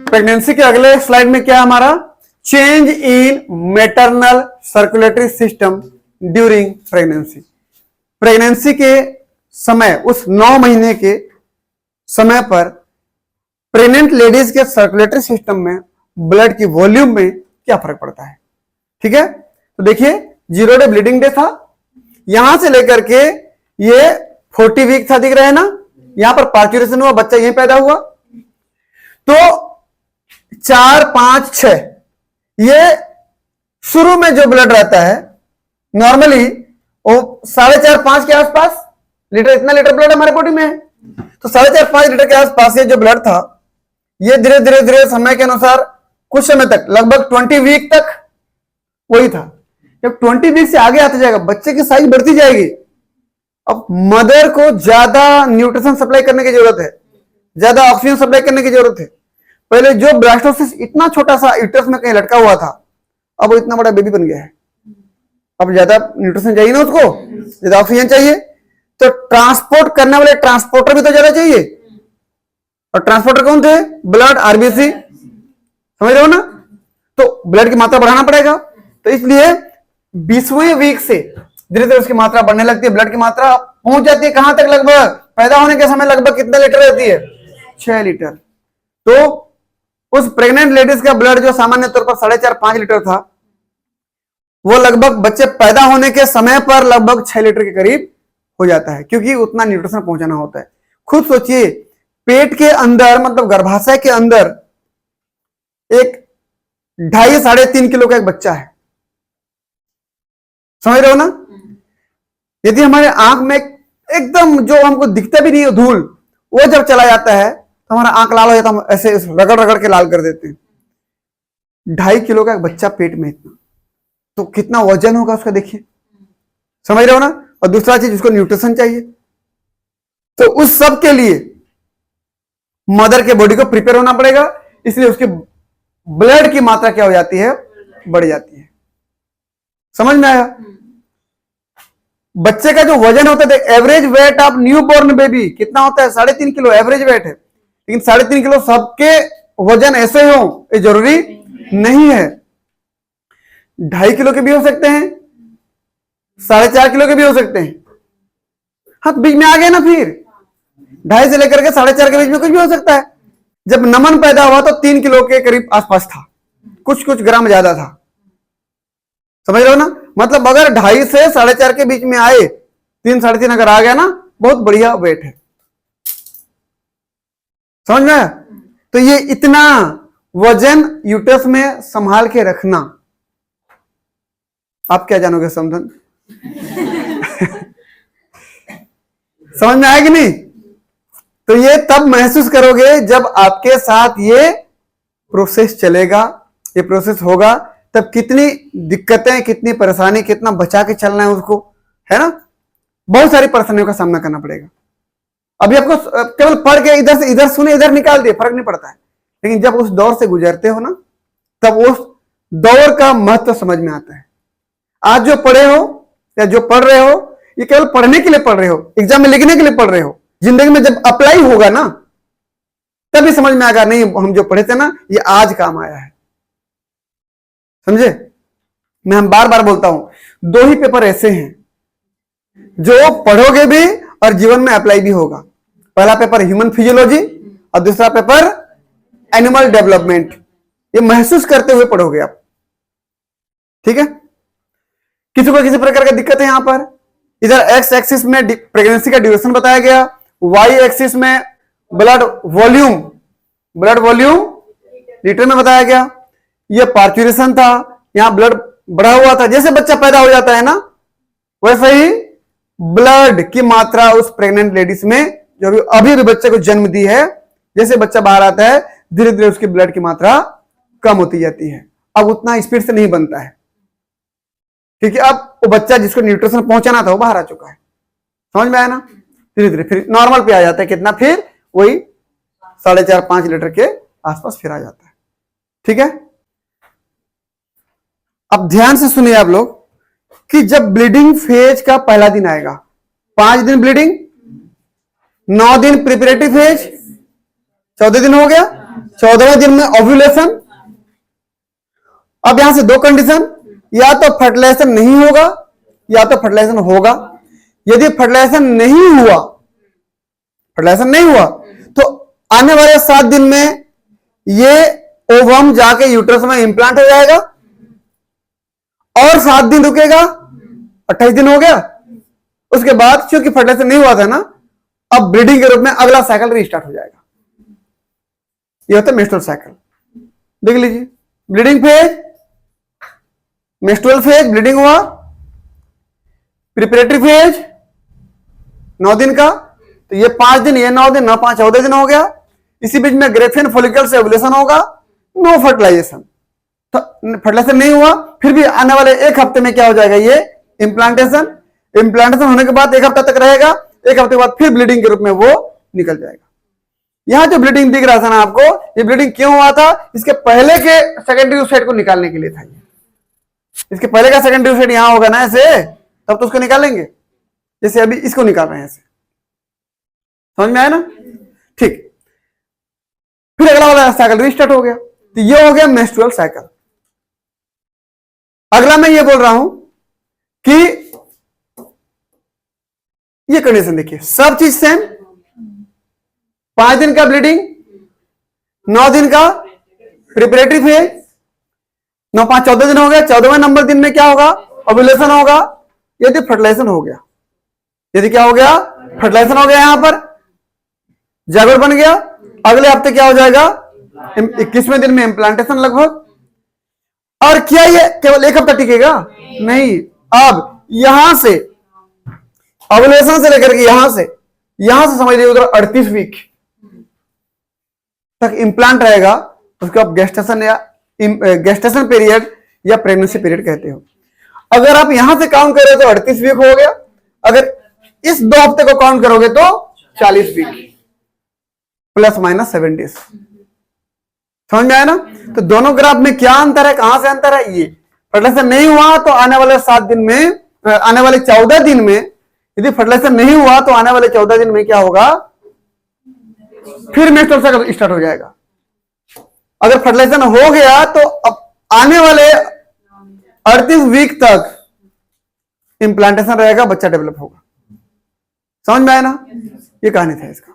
Pregnancy के अगले slide में क्या हमारा change in maternal circulatory system during pregnancy. Pregnancy के समय, उस 9 महीने के समय पर प्रेग्नेंट लेडीज के सर्कुलेटरी सिस्टम में, ब्लड की वॉल्यूम में क्या फर्क पड़ता है। ठीक है, तो देखिए 0 डे ब्लीडिंग डे था, यहां से लेकर के ये 40 वीक था, दिख रहा है ना, यहां पर पार्चुरेशन हुआ, बच्चा यहीं पैदा हुआ। तो 4, 5, 6 ये शुरू में जो ब्लड रहता है नॉर्मली वो 4.5, 5 के आसपास लीटर, इतना लीटर ब्लड हमारे बॉडी में है। तो 4.5, 5 लीटर के आसपास ये जो ब्लड था ये धीरे धीरे धीरे समय के अनुसार कुछ समय तक, लगभग 20 वीक तक वही था। जब 20 वीक से आगे आता जाएगा बच्चे की साइज बढ़ती जाएगी। अब मदर को ज्यादा न्यूट्रिशन सप्लाई करने की जरूरत है, ज्यादा ऑक्सीजन सप्लाई करने की जरूरत है। पहले जो ब्लास्टोसिस इतना छोटा सा यूट्रस में कहीं लटका हुआ था, अब वो इतना बड़ा बेबी बन गया है। अब ज्यादा न्यूट्रिशन चाहिए ना उसको, ज्यादा ऑक्सीजन चाहिए, तो ट्रांसपोर्ट करने वाले ट्रांसपोर्टर भी तो ज्यादा चाहिए। और ट्रांसपोर्टर कौन थे? ब्लड, आरबीसी, समझ रहे हो ना। तो ब्लड की मात्रा बढ़ाना पड़ेगा। तो इसलिए 20वें वीक से धीरे धीरे उसकी मात्रा बढ़ने लगती है। ब्लड की मात्रा पहुंच जाती है कहां तक? लगभग पैदा होने के समय लगभग कितना लीटर रहती है? 6 लीटर। तो उस प्रेग्नेंट लेडीज का ब्लड जो सामान्य तौर पर 4.5, 5 लीटर था, वो लगभग बच्चे पैदा होने के समय पर लगभग 6 लीटर के करीब हो जाता है, क्योंकि उतना न्यूट्रिशन पहुंचाना होता है। खुद सोचिए, पेट के अंदर, मतलब गर्भाशय के अंदर एक 2.5, 3.5 किलो का एक बच्चा है, समझ रहे हो ना। यदि हमारे आंख में एकदम जो हमको दिखता भी नहीं है धूल, वो जब चला जाता है तो हमारा आंख लाल हो जाता है, हम ऐसे रगड़ रगड़ के लाल कर देते हैं। 2.5 किलो का एक बच्चा पेट में, इतना तो कितना वजन होगा उसका, देखिए, समझ रहे हो ना। और दूसरा चीज, उसको न्यूट्रिशन चाहिए। तो उस सब के लिए मदर के बॉडी को प्रिपेयर होना पड़ेगा, इसलिए उसके ब्लड की मात्रा क्या हो जाती है? बढ़ जाती है। समझ में आया? बच्चे का जो वजन होता है, average weight of new born baby कितना होता है? 3.5 किलो एवरेज वेट है। लेकिन 3.5 किलो सबके वजन ऐसे हो, ये जरूरी नहीं है। 2.5 किलो के भी हो सकते हैं, 4.5 किलो के भी हो सकते हैं। हाँ, बीच में आ गए ना, फिर 2.5 से लेकर के 4.5 के बीच में कुछ भी हो सकता है। जब नमन पैदा हुआ तो 3 किलो के करीब आसपास था, कुछ कुछ ग्राम ज्यादा था, समझ रहे हो ना। मतलब अगर 2.5 से 4.5 के बीच में आए, 3, 3.5 अगर आ गया ना, बहुत बढ़िया वेट है, समझ में आया। तो ये इतना वजन यूट्रस में संभाल के रखना, आप क्या जानोगे समझन? समझ में आया कि नहीं? तो ये तब महसूस करोगे जब आपके साथ ये प्रोसेस चलेगा, ये प्रोसेस होगा, तब कितनी दिक्कतें, कितनी परेशानी, कितना बचा के चलना है उसको, है ना। बहुत सारी परेशानियों का सामना करना पड़ेगा। अभी आपको केवल पढ़ के इधर से इधर सुने, इधर निकाल दिए, फर्क नहीं पड़ता है। लेकिन जब उस दौर से गुजरते हो ना, तब उस दौर का महत्व समझ में आता है। आज जो पढ़े हो या जो पढ़ रहे हो, ये केवल पढ़ने के लिए पढ़ रहे हो, एग्जाम में लिखने के लिए पढ़ रहे हो। जिंदगी में जब अप्लाई होगा ना, तभी समझ में आएगा, नहीं हम जो पढ़े थे ना, ये आज काम आया है। समझे? मैं बार बार बोलता हूं, 2 ही पेपर ऐसे हैं जो पढ़ोगे भी और जीवन में अप्लाई भी होगा। पहला पेपर ह्यूमन फिजियोलॉजी और दूसरा पेपर एनिमल डेवलपमेंट। ये महसूस करते हुए पढ़ोगे आप, ठीक है। किसी को किसी प्रकार की दिक्कत है यहां पर, इधर एक्स एक्सिस में प्रेगनेंसी का ड्यूरेशन बताया गया, वाई एक्सिस में ब्लड वॉल्यूम लीटर में बताया गया। ये पार्चुरेशन था, यहां ब्लड बढ़ा हुआ था। जैसे बच्चा पैदा हो जाता है ना, वैसे ही ब्लड की मात्रा उस प्रेग्नेंट लेडीज में, जो अभी भी बच्चे को जन्म दी है, जैसे बच्चा बाहर आता है धीरे धीरे उसकी ब्लड की मात्रा कम होती जाती है। अब उतना स्पीड से नहीं बनता है, क्योंकि अब वो बच्चा जिसको न्यूट्रिशन पहुंचाना था वो बाहर आ चुका है। समझ में आया ना? धीरे धीरे फिर नॉर्मल पे आ जाता है। कितना? फिर वही 4.5, 5 लीटर के आसपास फिर आ जाता है, ठीक है। अब ध्यान से सुनिए आप लोग कि जब ब्लीडिंग फेज का पहला दिन आएगा, 5 दिन ब्लीडिंग, 9 दिन प्रिपरेटिव फेज, 14 दिन हो गया, 14वें दिन में ओव्यूलेशन। अब यहां से दो कंडीशन, या तो फर्टिलाइजेशन नहीं होगा या तो फर्टिलाइजेशन होगा। यदि फर्टिलाइजेशन नहीं हुआ तो आने वाले 7 दिन में ये ओवम जाके यूट्रस में इंप्लांट हो जाएगा और 7 दिन रुकेगा, 28 दिन हो गया। उसके बाद क्योंकि फर्टिलाइजेशन नहीं हुआ था ना, अब ब्रीडिंग के रूप में अगला साइकिल रीस्टार्ट हो जाएगा। ये होता है मेंस्ट्रुअल साइकिल। देख लीजिए, bleeding phase, menstrual phase, bleeding हुआ, प्रिपरेटरी फेज 9 दिन का, तो ये 5 दिन, ये 9 दिन, 9 5 14 दिन हो गया। इसी बीच में ग्रेफियन फॉलिकल से ओव्यूलेशन होगा, नो फर्टिलाइजेशन, तो फर्टिलाइजेशन नहीं हुआ। फिर भी आने वाले 1 हफ्ते में क्या हो जाएगा, ये इम्प्लांटेशन होने के बाद 1 हफ्ता तक रहेगा। 1 हफ्ते के बाद फिर ब्लीडिंग के रूप में वो निकल जाएगा। यहां जो ब्लीडिंग दिख रहा था ना आपको, ये ब्लीडिंग क्यों हुआ था, इसके पहले के सेकेंडरी साइड को निकालने के लिए था। इसके पहले का सेकेंडरी साइड यहां होगा ना ऐसे, तब तो उसको निकालेंगे, जैसे अभी इसको निकाल रहे हैं ऐसे। समझ में आया ना? ठीक, फिर अगला वाला साइकिल रीस्टार्ट हो गया। तो ये हो गया मेंस्ट्रुअल साइकिल। अगला मैं ये बोल रहा हूं कि ये कंडीशन देखिए, सब चीज सेम, 5 दिन का ब्लीडिंग, 9 दिन का प्रिपरेटरी फेज, 9 5 14 दिन हो गया। 14वें नंबर दिन में क्या होगा, ओव्यूलेशन होगा। यदि फर्टिलाइजेशन हो गया, यदि क्या हो गया, फर्टिलाइजेशन हो गया, यहां पर जागर बन गया, अगले हफ्ते क्या हो जाएगा, 21वें दिन में इम्प्लांटेशन लगभग। और क्या ये केवल 1 हफ्ता टिकेगा? नहीं, अब यहां से ओव्यूलेशन से लेकर के यहां से समझ लीजिए उधर 38 वीक तक इम्प्लांट रहेगा। उसको आप गेस्टेशन पीरियड या प्रेगनेंसी पीरियड कहते हो। अगर आप यहां से काउंट करें तो 38 वीक हो गया। अगर इस 2 हफ्ते को काउंट करोगे तो 40 वीक ±7 डेज। समझ में आया ना? तो दोनों ग्राफ में क्या अंतर है, कहां से अंतर है? ये फर्टिलाइजेशन नहीं हुआ तो आने वाले 7 दिन में, आने वाले 14 दिन में, यदि फर्टिलाइजेशन नहीं हुआ तो आने वाले 14 दिन में क्या होगा, फिर मेंस्ट्रुअल साइकिल स्टार्ट हो जाएगा। अगर फर्टिलाइजेशन हो गया तो अब आने वाले 38 वीक तक इम्प्लांटेशन रहेगा, बच्चा डेवलप होगा। समझ में आया ना? ये कहानी था इसका।